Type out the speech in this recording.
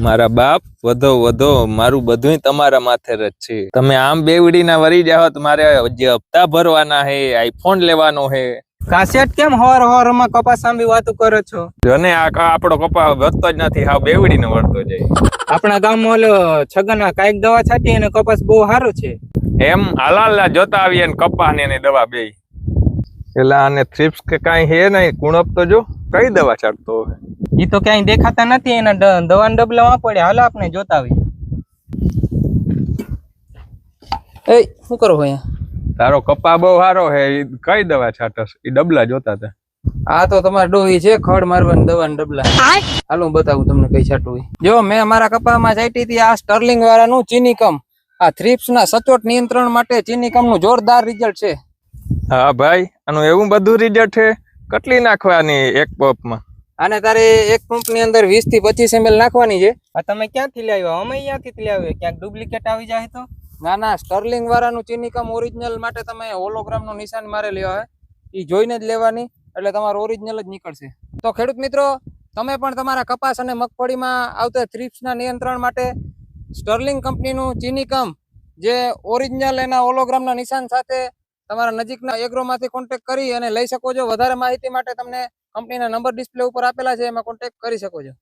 મારા બાપ વધો વધો, મારું બધું તમારા માથે જ છે. તમે આમ બેવડીના વરી જાઓ તો મારે જે હપ્તા ભરવાના હે, આઈફોન લેવાનો હે. કાશિયાત કેમ હવાર કપાસ આંબી વાતો કરો છો? જોને આપણો કપા વધતો જ નથી, હાવ બેવડીને વળતો જાય. આપણા ગામમાં ઓલો છગન કાંઈક દવા છાંટી અને કપાસ બહુ સારો છે. એમ હાલાલ જોતા આવીએ ને કપા ને એની દવા બે એલા અને થ્રિપ્સ કે કાંઈ હે નહીં. કુણપ તો જો કઈ દવા છાંટતો હે. ઈ તો ક્યાંય દેખાતા નથી, એના દવાના ડબલા માં પડ્યા. હાલો આપણે જોતા આવીએ. એ શું કરો અહીંયા? તારો કપા બહુ સારો હે, કઈ દવા છાંટસ? ઈ ડબલા જોતા હતા. આ તો તમારે ડોહી છે ખડ મારવાની દવાના ડબલા. હાલો હું બતાવું તમને કઈ છાંટવું. જો મેં મારા કપામાં છાંટી હતી આ સ્ટર્લિંગ વાળાનું ચીનીકમ. આ થ્રિપ્સ ના સચોટ નિયંત્રણ માટે ચીનીકમ નું જોરદાર રિઝલ્ટ છે. હા ભાઈ, આનું એવું બધું રિઝલ્ટ છે. કેટલી નાખવાની એક પંપમાં? આને તારે એક પંપ ની અંદર 20 થી 25 ml નાખવાની છે. આ તમે ક્યાંથી લાવ્યા? અમે અહીંયાથી લાવ્યા. ક્યાંક ડુપ્લિકેટ આવી જાય તો? ના ના, સ્ટર્લિંગ વાળાનું ચીનીકમ ઓરિજિનલ માટે તમે હોલોગ્રામ નું નિશાન મારેલી હોય એ જોઈને જ લેવાની, એટલે તમારું ઓરિજિનલ જ નીકળશે. તો ખેડૂત મિત્રો, તમે પણ તમારા કપાસ અને મગફળીમાં આવતા થ્રિપ્સના નિયંત્રણ માટે સ્ટર્લિંગ કંપનીનું ચીનીકમ જે ઓરિજિનલ એના હોલોગ્રામના નિશાન સાથે તમારા નજીકના એગ્રોમાંથી કોન્ટેક્ટ કરી અને લઈ શકો છો. વધારે માહિતી માટે તમને કંપનીના નંબર ડિસ્પ્લે ઉપર આપેલા છે, એમાં કોન્ટેક્ટ કરી શકો છો.